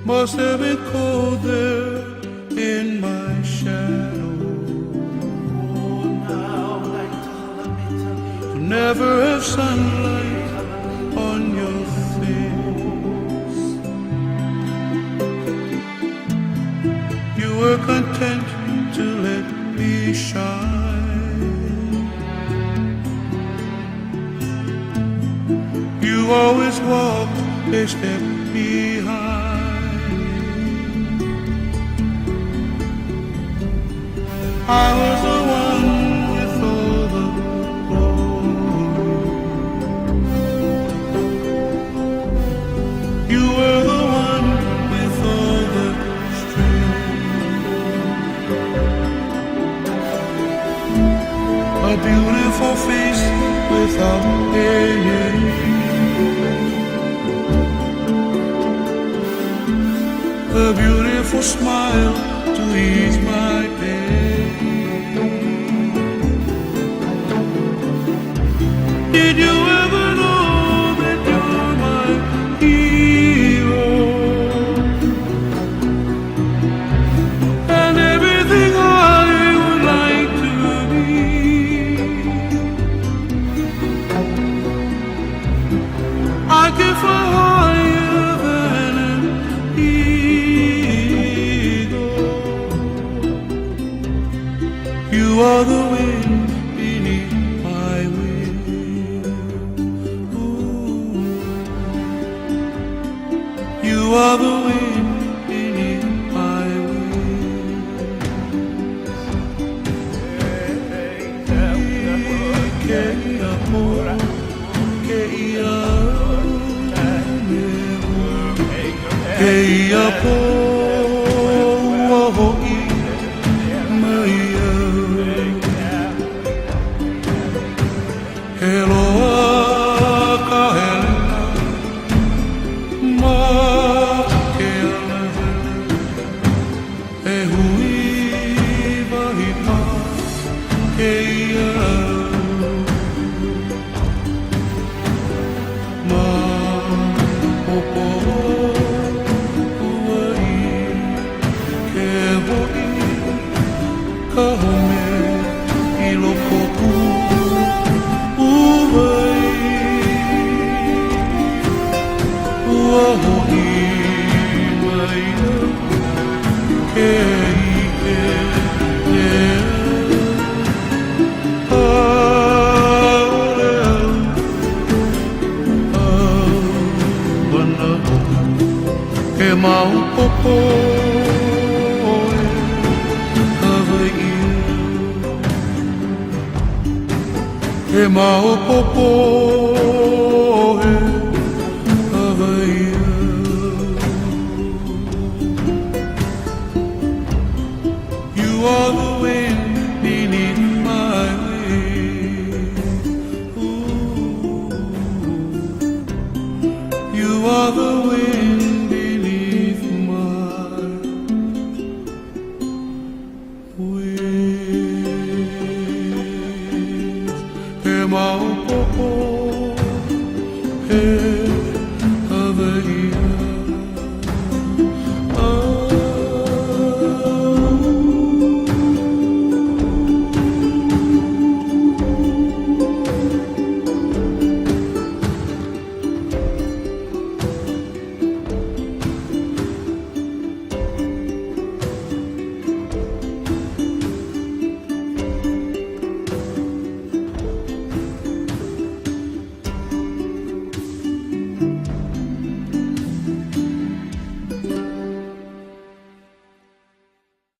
must have been cold there in my shadow. To never have sunlight on your face. You were content to let me shine. You always walked a step behind. I was the one with all the glory. You were the one with all the strength. A beautiful face without any. A beautiful smile to ease my pain. Did you ever know that you're my hero? And everything I would like to be. I can fly higher than an eagle. You are the wind beneath my wings. You are the wind beneath my wings. You are the wind beneath my wings. You are the wind beneath my wings.